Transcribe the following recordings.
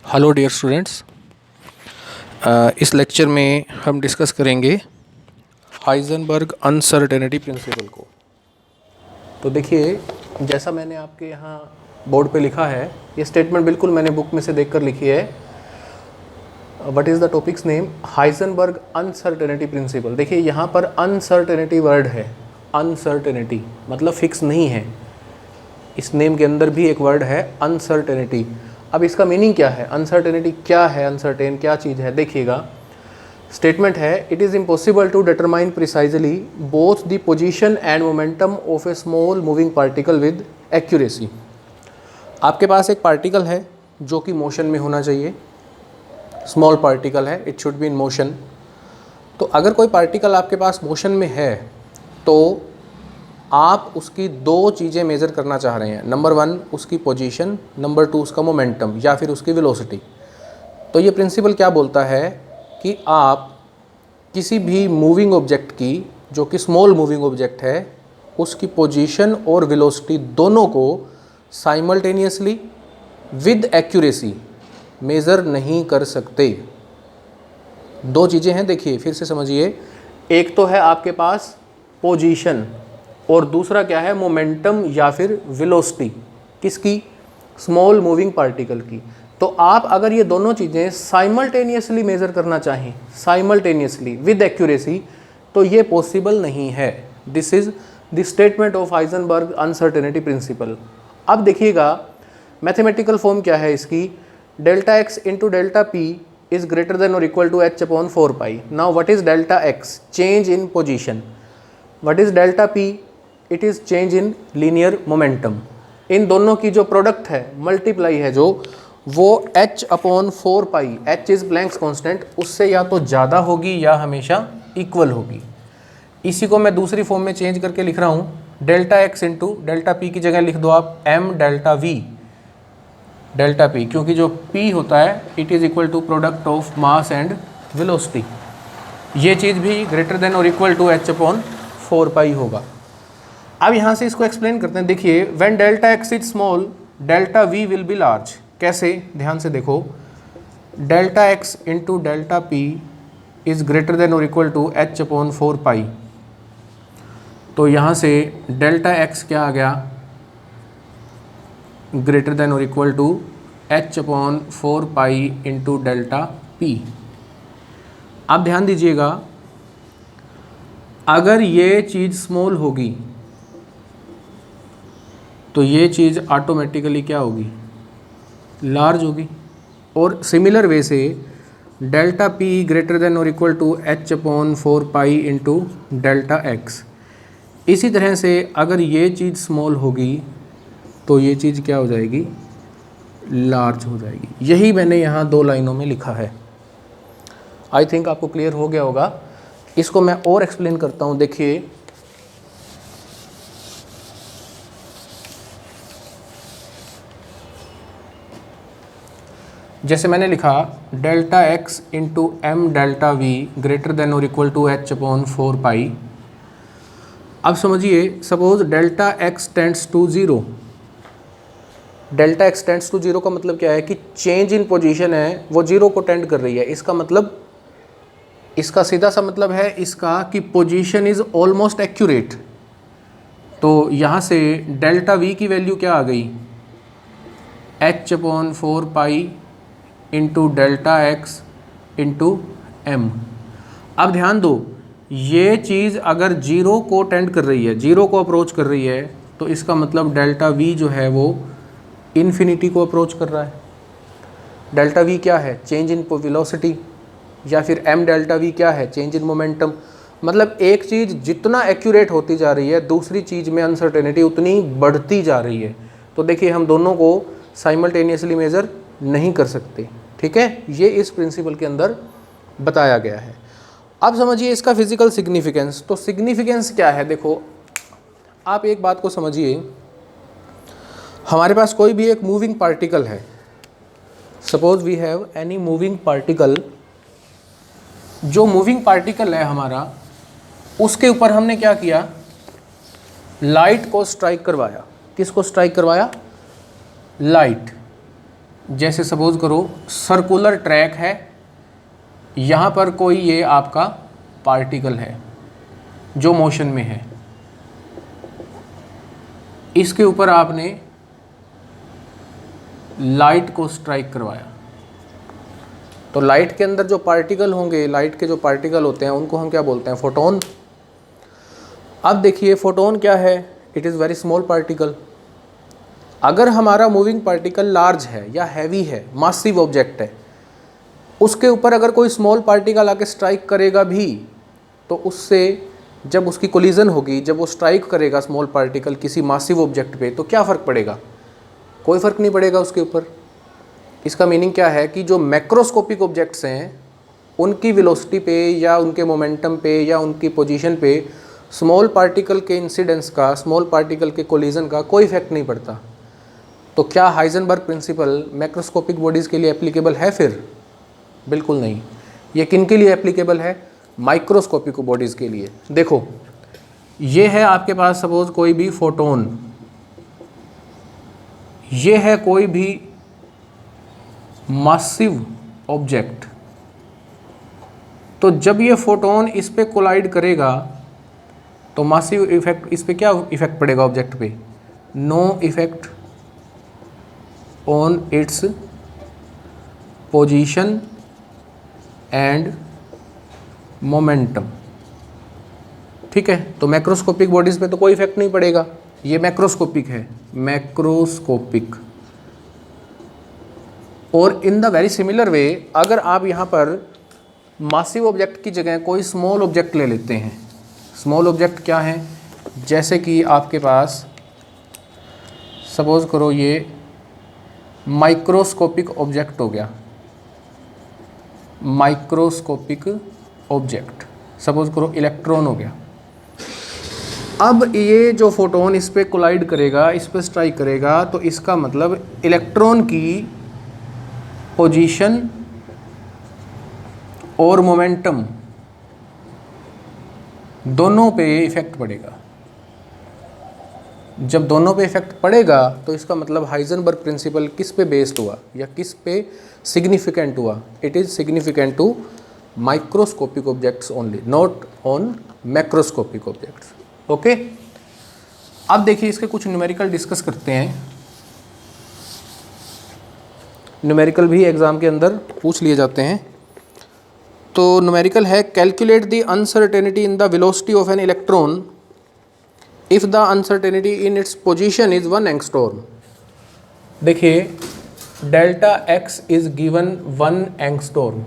Hello dear students. इस lecture में हम डिस्कस करेंगे हाइजेनबर्ग अनसर्टेनिटी प्रिंसिपल को। तो देखिए, जैसा मैंने आपके यहाँ बोर्ड पे लिखा है, ये स्टेटमेंट बिल्कुल मैंने बुक में से देखकर लिखी है। What is the topics name? Heisenberg uncertainty principal. देखिए यहाँ पर अनसर्टेनिटी वर्ड है। अनसर्टेनिटी मतलब फिक्स नहीं है। इस नेम के अंदर भी एक वर्ड है अनसर्टेनिटी। अब इसका मीनिंग क्या है? अनसर्टेनिटी क्या है? अनसर्टेन क्या चीज़ है? देखिएगा, स्टेटमेंट है it is impossible to determine precisely both the position and momentum of a small moving particle with accuracy. आपके पास एक पार्टिकल है जो कि मोशन में होना चाहिए, स्मॉल पार्टिकल है, it should be in motion. तो अगर कोई पार्टिकल आपके पास मोशन में है तो आप उसकी दो चीज़ें मेज़र करना चाह रहे हैं। नंबर 1 उसकी पोजीशन, नंबर 2 उसका मोमेंटम या फिर उसकी वेलोसिटी। तो ये प्रिंसिपल क्या बोलता है कि आप किसी भी मूविंग ऑब्जेक्ट की, जो कि स्मॉल मूविंग ऑब्जेक्ट है, उसकी पोजीशन और वेलोसिटी दोनों को साइमल्टेनियसली विद एक्यूरेसी मेज़र नहीं कर सकते। दो चीज़ें हैं, देखिए फिर से समझिए। एक तो है आपके पास पोजीशन और दूसरा क्या है? मोमेंटम या फिर वेलोसिटी। किसकी? स्मॉल मूविंग पार्टिकल की। तो आप अगर ये दोनों चीज़ें साइमल्टेनियसली मेज़र करना चाहें, साइमल्टेनियसली विद एक्यूरेसी, तो ये पॉसिबल नहीं है। This is the statement of Heisenberg uncertainty principle. अब देखिएगा, मैथमेटिकल फॉर्म क्या है इसकी? Delta x into delta p is greater than और equal to h upon 4 pi. Now what is delta x? Change in position. What is delta p? It is change in linear momentum. इन दोनों की जो product है, multiply है जो, वो h upon 4 pi, h is Planck's constant, उससे या तो ज़्यादा होगी या हमेशा इक्वल होगी। इसी को मैं दूसरी फॉर्म में चेंज करके लिख रहा हूँ। Delta x into delta p की जगह लिख दो आप m delta v delta p, क्योंकि जो p होता है it is equal to product of mass and velocity. ये चीज़ भी ग्रेटर देन और equal to h upon 4 pi होगा। अब यहाँ से इसको एक्सप्लेन करते हैं। देखिए, when delta x is small delta v will be large. कैसे? ध्यान से देखो, delta x into delta p is greater than और equal to h upon 4 pi. तो यहाँ से डेल्टा एक्स क्या आ गया? ग्रेटर देन और equal to h upon 4 pi into delta p. अब ध्यान दीजिएगा, अगर ये चीज़ स्मॉल होगी तो ये चीज़ ऑटोमेटिकली क्या होगी? लार्ज होगी। और सिमिलर वे से डेल्टा पी ग्रेटर देन और equal to h upon 4 pi into delta x. इसी तरह से अगर ये चीज़ स्मॉल होगी तो ये चीज़ क्या हो जाएगी? लार्ज हो जाएगी। यही मैंने यहाँ दो लाइनों में लिखा है। आई थिंक आपको क्लियर हो गया होगा। इसको मैं और एक्सप्लेन करता हूँ। देखिए, जैसे मैंने लिखा delta x into m delta v greater than और equal to h upon 4 pi. अब समझिए, suppose delta x tends to 0। Delta x tends to 0 का मतलब क्या है? कि चेंज इन पोजीशन है वो 0 को टेंड कर रही है। इसका मतलब, इसका सीधा सा मतलब है इसका कि पोजीशन इज ऑलमोस्ट एक्यूरेट। तो यहाँ से डेल्टा वी की वैल्यू क्या आ गई? H upon 4 pi into delta x into m. अब ध्यान दो, ये चीज़ अगर 0 को टेंड कर रही है, 0 को अप्रोच कर रही है, तो इसका मतलब डेल्टा वी जो है वो इन्फिनिटी को अप्रोच कर रहा है। डेल्टा वी क्या है? Change in velocity. या फिर एम डेल्टा वी क्या है? Change in momentum. मतलब एक चीज़ जितना एक्यूरेट होती जा रही है, दूसरी चीज़ में अनसर्टेनिटी उतनी बढ़ती जा रही है। तो देखिए, हम दोनों को साइमल्टेनियसली मेज़र नहीं कर सकते। ठीक है, ये इस प्रिंसिपल के अंदर बताया गया है। अब समझिए इसका फिजिकल सिग्निफिकेंस। तो सिग्निफिकेंस क्या है? देखो, आप एक बात को समझिए, हमारे पास कोई भी एक मूविंग पार्टिकल है। Suppose we have any moving particle. जो मूविंग पार्टिकल है हमारा, उसके ऊपर हमने क्या किया? लाइट को स्ट्राइक करवाया। किसको स्ट्राइक करवाया? लाइट। जैसे सपोज करो सर्कुलर ट्रैक है, यहाँ पर कोई ये आपका पार्टिकल है जो मोशन में है, इसके ऊपर आपने लाइट को स्ट्राइक करवाया, तो लाइट के अंदर जो पार्टिकल होंगे, लाइट के जो पार्टिकल होते हैं उनको हम क्या बोलते हैं? फोटोन। अब देखिए फोटोन क्या है? It is very small particle. अगर हमारा मूविंग पार्टिकल लार्ज है या हैवी है, मासिव ऑब्जेक्ट है, उसके ऊपर अगर कोई स्मॉल पार्टिकल आके स्ट्राइक करेगा भी, तो उससे जब उसकी कोलिजन होगी, जब वो स्ट्राइक करेगा स्मॉल पार्टिकल किसी मासिव ऑब्जेक्ट पे, तो क्या फ़र्क पड़ेगा? कोई फ़र्क नहीं पड़ेगा उसके ऊपर। इसका मीनिंग क्या है कि जो मैक्रोस्कोपिक ऑब्जेक्ट्स हैं उनकी वेलोसिटी पे या उनके मोमेंटम पे या उनकी पोजीशन पे स्मॉल पार्टिकल के इंसिडेंस का, स्मॉल पार्टिकल के कोलिजन का कोई इफेक्ट नहीं पड़ता। तो क्या हाइजेनबर्ग प्रिंसिपल मैक्रोस्कोपिक बॉडीज़ के लिए एप्लीकेबल है? फिर बिल्कुल नहीं। ये किन के लिए एप्लीकेबल है? माइक्रोस्कोपिक बॉडीज़ के लिए। देखो ये है आपके पास सपोज कोई भी फोटोन, ये है कोई भी मासिव ऑब्जेक्ट, तो जब ये फोटोन इस पे कोलाइड करेगा तो मासिव इफेक्ट, इस पे क्या इफेक्ट पड़ेगा ऑब्जेक्ट पे? No effect on its position and momentum. ठीक है, तो मैक्रोस्कोपिक बॉडीज़ पे तो कोई इफेक्ट नहीं पड़ेगा। ये मैक्रोस्कोपिक है, मैक्रोस्कोपिक। और in the very similar way, अगर आप यहाँ पर मासिव ऑब्जेक्ट की जगह कोई स्मॉल ऑब्जेक्ट ले लेते हैं, स्मॉल ऑब्जेक्ट क्या है? जैसे कि आपके पास सपोज करो ये माइक्रोस्कोपिक ऑब्जेक्ट हो गया, माइक्रोस्कोपिक ऑब्जेक्ट सपोज करो इलेक्ट्रॉन हो गया। अब ये जो फोटोन इस पे कोलाइड करेगा, इस पे स्ट्राइक करेगा, तो इसका मतलब इलेक्ट्रॉन की पोजीशन और मोमेंटम दोनों पे इफेक्ट पड़ेगा। जब दोनों पे इफेक्ट पड़ेगा तो इसका मतलब हाइजेनबर्ग प्रिंसिपल किस पे बेस्ड हुआ या किस पे सिग्निफिकेंट हुआ? It is significant to microscopic objects only, not on macroscopic objects. Okay, अब देखिए इसके कुछ न्यूमेरिकल डिस्कस करते हैं। न्यूमेरिकल भी एग्ज़ाम के अंदर पूछ लिए जाते हैं। तो न्यूमेरिकल है, calculate the uncertainty in the velocity of an electron if the uncertainty in its position is 1 angstrom. देखिए delta x is given 1 angstrom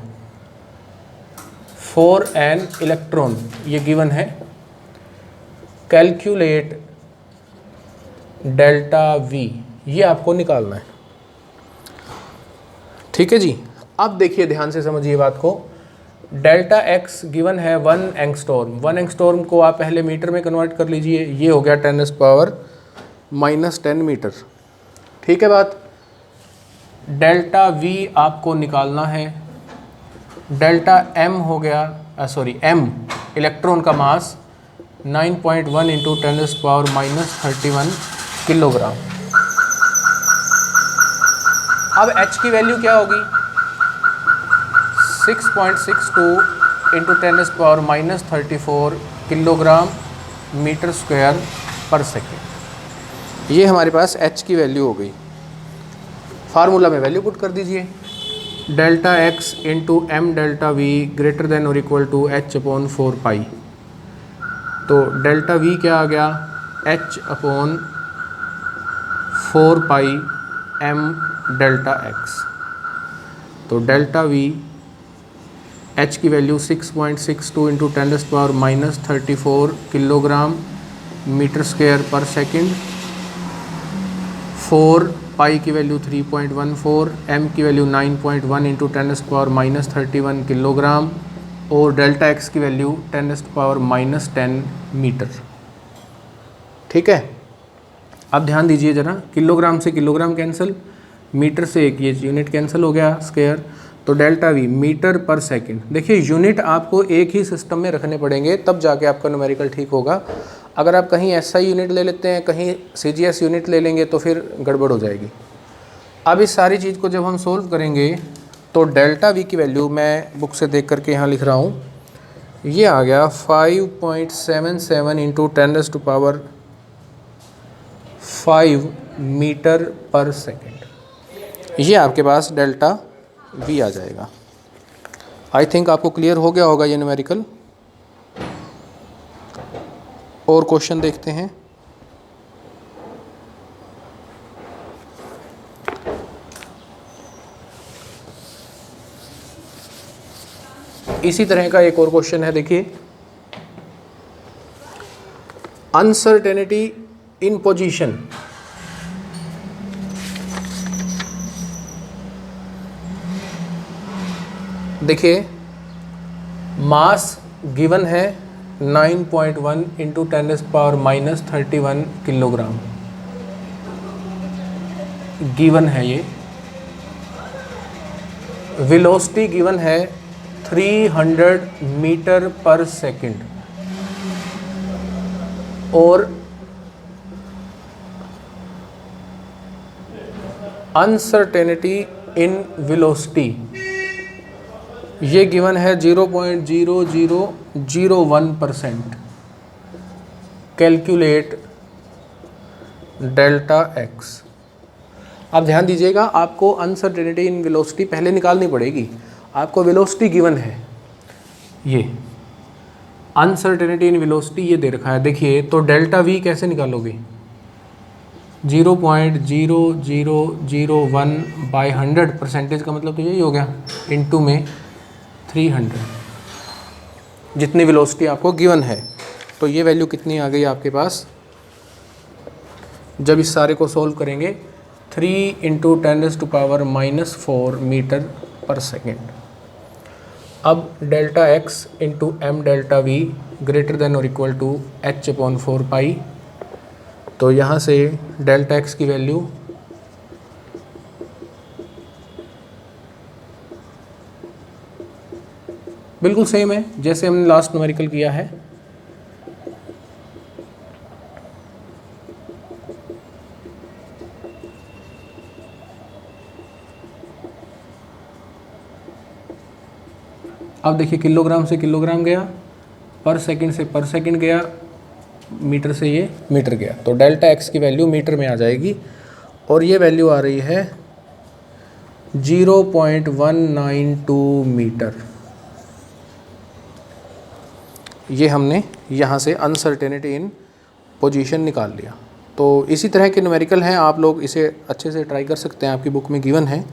for an electron, ये गिवन है। कैलकुलेट डेल्टा वी, ये आपको निकालना है। ठीक है जी। अब देखिए ध्यान से समझिए बात को। डेल्टा एक्स गिवन है 1 एंगस्ट्रॉम। 1 एंगस्ट्रॉम को आप पहले मीटर में कन्वर्ट कर लीजिए, ये हो गया 10⁻⁻10 मीटर। ठीक है बात। डेल्टा वी आपको निकालना है। डेल्टा एम हो गया, एम इलेक्ट्रॉन का मास 9.1 × 10⁻31 किलोग्राम। अब एच की वैल्यू क्या होगी? 6.62 × 10⁻34 किलोग्राम मीटर स्क्वायर पर सेकेंड। ये हमारे पास एच की वैल्यू हो गई। फार्मूला में वैल्यू पुट कर दीजिए, delta x into m delta v greater than और इक्वल टू h/4 पाई। तो डेल्टा वी क्या आ गया? h/4 pi m delta x. तो डेल्टा वी एच की वैल्यू 6.62 × 10⁻34 किलोग्राम मीटर स्क्वायर पर सेकंड। 4 पाई की वैल्यू 3.14, एम की वैल्यू 9.1 × 10⁻31 किलोग्राम और डेल्टा एक्स की वैल्यू 10⁻10 मीटर। ठीक है, अब ध्यान दीजिए ज़रा, किलोग्राम से किलोग्राम कैंसिल, मीटर से एक ये यूनिट कैंसिल हो गया स्क्वायर। तो डेल्टा वी मीटर पर सेकंड। देखिए यूनिट आपको एक ही सिस्टम में रखने पड़ेंगे तब जाके आपका न्यूमेरिकल ठीक होगा। अगर आप कहीं एसआई यूनिट ले लेते हैं, कहीं सीजीएस यूनिट ले लेंगे तो फिर गड़बड़ हो जाएगी। अब इस सारी चीज़ को जब हम सोल्व करेंगे तो डेल्टा वी की वैल्यू मैं बुक से देख करके यहाँ लिख रहा हूँ, ये आ गया 5.77 इंटू 10⁵ मीटर पर सेकेंड। ये आपके पास डेल्टा वी आ जाएगा। आई थिंक आपको क्लियर हो गया होगा ये न्यूमेरिकल। और क्वेश्चन देखते हैं। इसी तरह का एक और क्वेश्चन है, देखिए, अनसर्टेनिटी इन पोजीशन। देखिए, मास गिवन है 9.1 इंटू 10⁻³ किलोग्राम गिवन है ये। वेलोसिटी गिवन है 300 मीटर पर सेकंड और अनसर्टेनिटी इन वेलोसिटी ये गिवन है 0.0001%। Calculate delta x. आप ध्यान दीजिएगा, आपको अनसर्टेनिटी इन वेलोसिटी पहले निकालनी पड़ेगी। आपको वेलोसिटी गिवन है, ये अनसर्टेनिटी इन वेलोसिटी ये दे रखा है। देखिए, तो डेल्टा वी कैसे निकालोगे? 0.0001/100 परसेंटेज का मतलब तो यही हो गया, इनटू में 300 जितनी वेलोसिटी आपको गिवन है। तो ये वैल्यू कितनी आ गई आपके पास? जब इस सारे को सोल्व करेंगे 3 इंटू 10⁻⁻⁴ मीटर पर सेकेंड। अब delta x into m delta v greater than और इक्वल टू h/4 तो यहाँ से डेल्टा एक्स की वैल्यू बिल्कुल सेम है जैसे हमने लास्ट न्यूमेरिकल किया है। अब देखिए, किलोग्राम से किलोग्राम गया, पर सेकंड से पर सेकंड गया, मीटर से ये मीटर गया, तो डेल्टा एक्स की वैल्यू मीटर में आ जाएगी और ये वैल्यू आ रही है 0.192 मीटर। ये हमने यहाँ से अनसर्टेनिटी इन पोजीशन निकाल लिया। तो इसी तरह के न्यूमेरिकल हैं, आप लोग इसे अच्छे से ट्राई कर सकते हैं, आपकी बुक में गिवन है।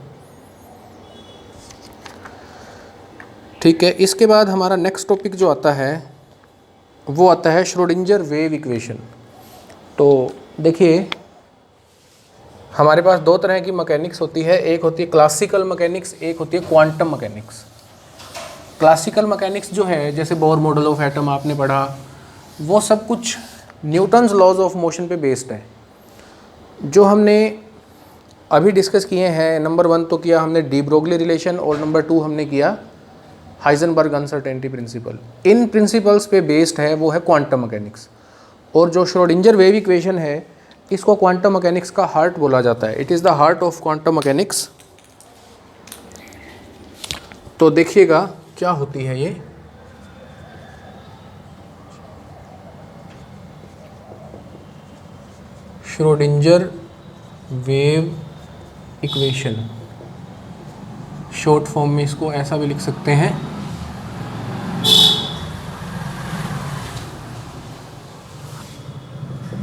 ठीक है, इसके बाद हमारा नेक्स्ट टॉपिक जो आता है वो आता है श्रोडिंगर वेव इक्वेशन। तो देखिए, हमारे पास दो तरह की मैकेनिक्स होती है, एक होती है क्लासिकल मैकेनिक्स, एक होती है क्वांटम मैकेनिक्स। क्लासिकल मैकेनिक्स जो है, जैसे बोर मॉडल ऑफ एटम आपने पढ़ा, वो सब कुछ न्यूटन्स लॉज ऑफ मोशन पे बेस्ड है। जो हमने अभी डिस्कस किए हैं, नंबर 1 तो किया हमने डी ब्रोगली रिलेशन और नंबर 2 हमने किया हाइजेनबर्ग अनसर्टेनिटी प्रिंसिपल। इन प्रिंसिपल्स पे बेस्ड है वो है क्वांटम मैकेनिक्स। और जो श्रोडिंगर वेव इक्वेशन है, इसको क्वांटम मैकेनिक्स का हार्ट बोला जाता है। It is the heart of quantum mechanics. तो देखिएगा क्या होती है ये। Schrodinger wave equation, short form में इसको ऐसा भी लिख सकते हैं,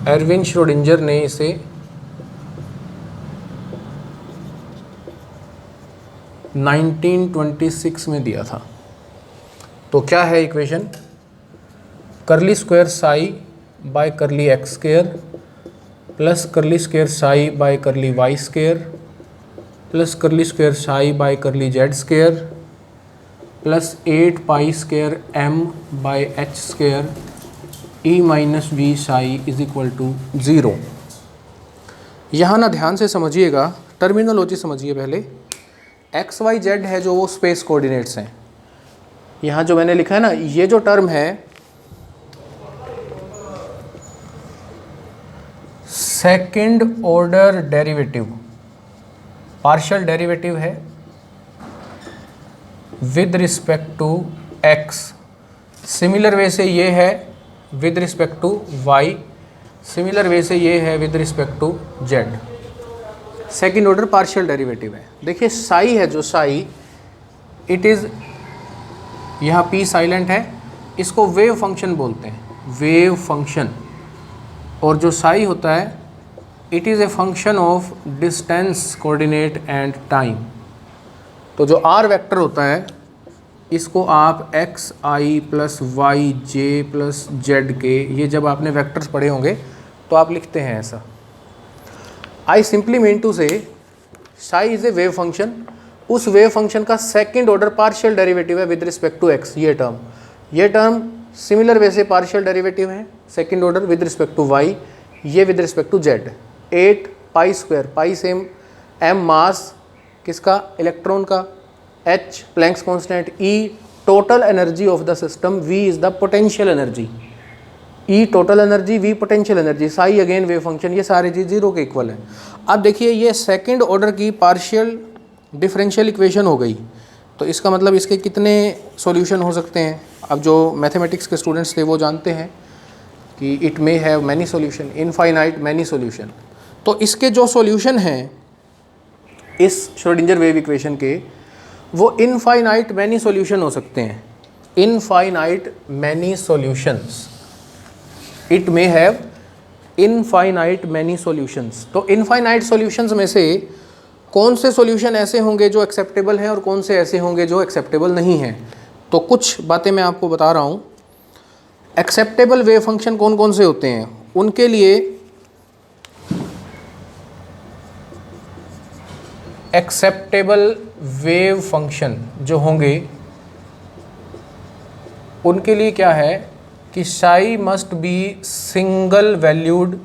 एरविन श्रोडिंगर ने इसे 1926 में दिया था। तो क्या है equation? Curly square psi by curly x square plus curly square psi by curly y square plus curly square psi by curly z square plus 8 pi square m by h square E minus V psi is equal to 0। यहाँ ना ध्यान से समझिएगा, terminology समझिए पहले। X Y Z है जो वो स्पेस कोऑर्डिनेट्स हैं। यहाँ जो मैंने लिखा है ना, ये जो टर्म है second order derivative, partial derivative है with respect to x, similar way से ये है with respect to y, similar way से ये है with respect to z। Second order partial derivative है। देखिए साई है जो साई, इट इज़, यहाँ p साइलेंट है, इसको वेव फंक्शन बोलते हैं, वेव फंक्शन। और जो साई होता है it is a function of distance, coordinate and time. तो जो r वेक्टर होता है इसको आप x i plus y j plus z k, ये जब आपने वेक्टर्स पढ़े होंगे तो आप लिखते हैं ऐसा। I simply mean to say psi is a wave function, उस वेव फंक्शन का सेकेंड ऑर्डर पार्शियल डेरिवेटिव है विद रिस्पेक्ट टू x। ये टर्म सिमिलर वे से पार्शियल डेरिवेटिव है second order with respect to y, ये with respect to z। 8 pi square, pi same, m mass किसका, electron का, h Planck's constant, E total energy of the system, V is the potential energy, E total energy, V potential energy, Sai again wave function, ये सारी चीज़ zero के equal है। अब देखिए ये second order की पार्शियल डिफरेंशियल इक्वेशन हो गई, तो इसका मतलब इसके कितने सॉल्यूशन हो सकते हैं। अब जो मैथमेटिक्स के स्टूडेंट्स थे वो जानते हैं कि it may have many solution, infinite many solution. तो इसके जो सॉल्यूशन हैं इस श्रोडिंजर वेव इक्वेशन के, वो इनफाइनाइट मैनी सॉल्यूशन हो सकते हैं, infinite many solutions, it may have infinite many solutions. तो इनफाइनाइट सॉल्यूशंस में से कौन से सॉल्यूशन ऐसे होंगे जो एक्सेप्टेबल हैं और कौन से ऐसे होंगे जो एक्सेप्टेबल नहीं हैं। तो कुछ बातें मैं आपको बता रहा हूँ। एक्सेप्टेबल वेव फंक्शन कौन कौन से होते हैं, उनके लिए एक्सेप्टेबल वेव फंक्शन जो होंगे उनके लिए क्या है कि Sai must B single valued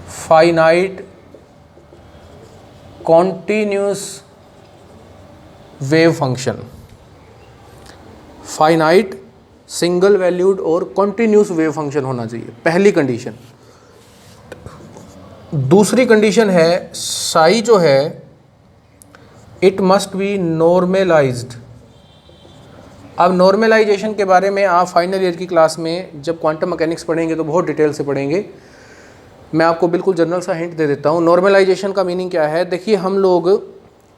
finite continuous wave function, finite single valued और कॉन्टिन्यूस वेव फंक्शन होना चाहिए, पहली कंडीशन। दूसरी कंडीशन है साई जो है इट मस्ट बी नॉर्मलाइज्ड। अब नॉर्मलाइजेशन के बारे में आप फाइनल ईयर की क्लास में जब क्वांटम मैकेनिक्स पढ़ेंगे तो बहुत डिटेल से पढ़ेंगे। मैं आपको बिल्कुल जनरल सा हिंट दे देता हूँ। नॉर्मलाइजेशन का मीनिंग क्या है, देखिए हम लोग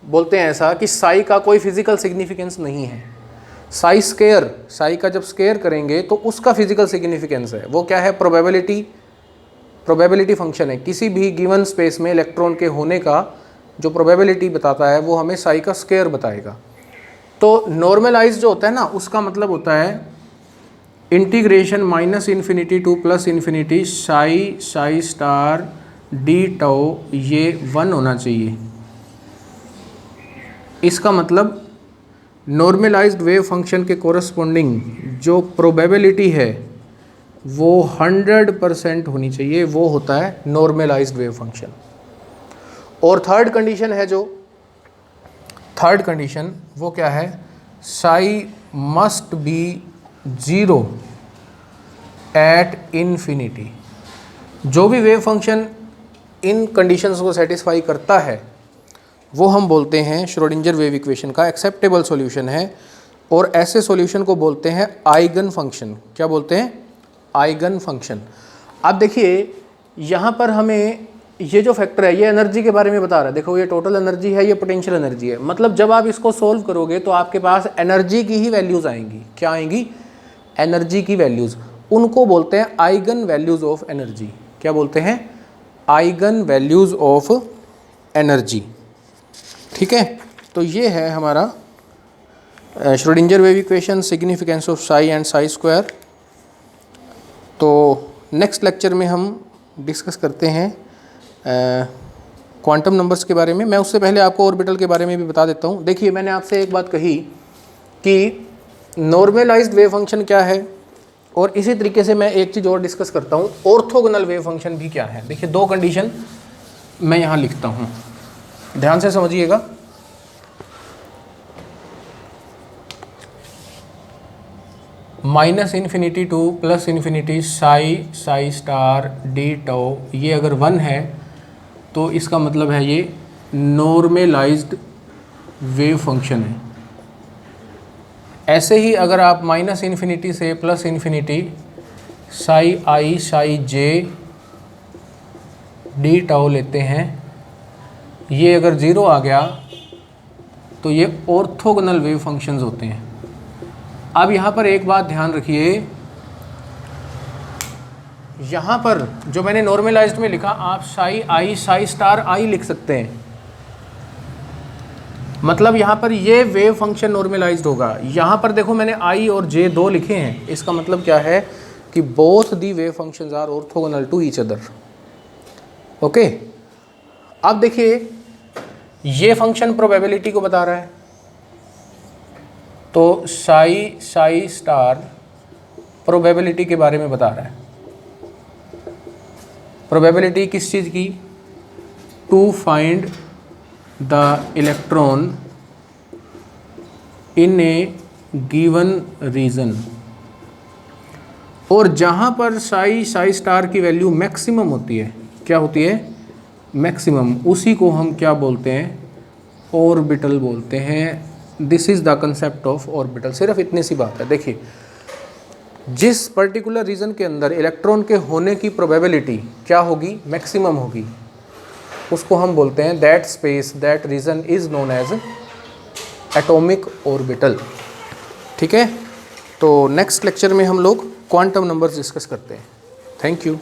बोलते हैं ऐसा कि साई का कोई फिजिकल सिग्निफिकेंस नहीं है। साई स्केयर, साई का जब स्केयर करेंगे तो उसका फिजिकल सिग्निफिकेंस है, वो क्या है, प्रोबेबिलिटी फंक्शन है। किसी भी गिवन स्पेस में इलेक्ट्रॉन के होने का जो प्रोबेबिलिटी बताता है वो हमें साई का स्केयर बताएगा। तो नॉर्मलाइज जो होता है ना, उसका मतलब होता है integration -∞ to +∞ psi star d tau, ये 1 होना चाहिए। इसका मतलब नॉर्मलाइज्ड वेव फंक्शन के कोरस्पॉन्डिंग जो प्रोबेबिलिटी है वो 100% होनी चाहिए, वो होता है नॉर्मलाइज्ड वेव फंक्शन। और थर्ड कंडीशन है, जो थर्ड कंडीशन वो क्या है, psi must be 0 at infinity. जो भी वेव फंक्शन इन कंडीशंस को सेटिस्फाई करता है वो हम बोलते हैं श्रोडिंजर वेव इक्वेशन का एक्सेप्टेबल सॉल्यूशन है। और ऐसे सॉल्यूशन को बोलते हैं आइगन फंक्शन। क्या बोलते हैं, आइगन फंक्शन। अब देखिए यहाँ पर हमें ये जो फैक्टर है ये एनर्जी के बारे में बता रहा है। देखो ये टोटल एनर्जी है, ये पोटेंशियल एनर्जी है। मतलब जब आप इसको सोल्व करोगे तो आपके पास एनर्जी की ही वैल्यूज़ आएंगी। क्या आएंगी, एनर्जी की वैल्यूज़। उनको बोलते हैं आइगन वैल्यूज़ ऑफ एनर्जी। क्या बोलते हैं, आइगन वैल्यूज़ ऑफ एनर्जी। ठीक है, तो ये है हमारा Schrödinger wave equation, significance of Sai and Sai square. तो नेक्स्ट लेक्चर में हम डिस्कस करते हैं क्वांटम नंबर्स के बारे में। मैं उससे पहले आपको ऑर्बिटल के बारे में भी बता देता हूँ। देखिए मैंने आपसे एक बात कही कि नॉर्मलाइज्ड वेव फंक्शन क्या है, और इसी तरीके से मैं एक चीज़ और डिस्कस करता हूँ, ऑर्थोगोनल वेव फंक्शन भी क्या है। देखिए दो कंडीशन मैं यहाँ लिखता हूँ, ध्यान से समझिएगा। -∞ To +∞ psi star d tau, ये अगर 1 है तो इसका मतलब है ये नॉर्मलाइज्ड वेव फंक्शन है। ऐसे ही अगर आप माइनस इन्फिनिटी से प्लस इन्फिनिटी साई आई साई जे डी टाउ लेते हैं, ये अगर ज़ीरो आ गया तो ये ऑर्थोगोनल वेव फंक्शंस होते हैं। अब यहाँ पर एक बात ध्यान रखिए, यहाँ पर जो मैंने नॉर्मलाइज्ड में लिखा, आप साई आई साई स्टार आई लिख सकते हैं, मतलब यहाँ पर ये वेव फंक्शन नॉर्मलाइज्ड होगा। यहाँ पर देखो मैंने आई और जे दो लिखे हैं, इसका मतलब क्या है कि both the wave functions are orthogonal to each other. Okay, अब देखिए ये फंक्शन प्रोबेबिलिटी को बता रहा है, तो साई साई स्टार प्रोबेबिलिटी के बारे में बता रहा है। प्रोबेबिलिटी किस चीज़ की? To find the electron in a given region. और जहाँ पर साई साई स्टार की वैल्यू मैक्सिमम होती है, क्या होती है? मैक्सिमम, उसी को हम क्या बोलते हैं? ऑर्बिटल बोलते हैं। This is the concept of orbital. सिर्फ इतनी सी बात है। देखिए, जिस पर्टिकुलर रीजन के अंदर इलेक्ट्रॉन के होने की प्रोबेबिलिटी क्या होगी? मैक्सिमम होगी, उसको हम बोलते हैं that space, that region is known as atomic orbital. ठीक है, तो नेक्स्ट लेक्चर में हम लोग क्वांटम नंबर्स डिस्कस करते हैं। Thank you.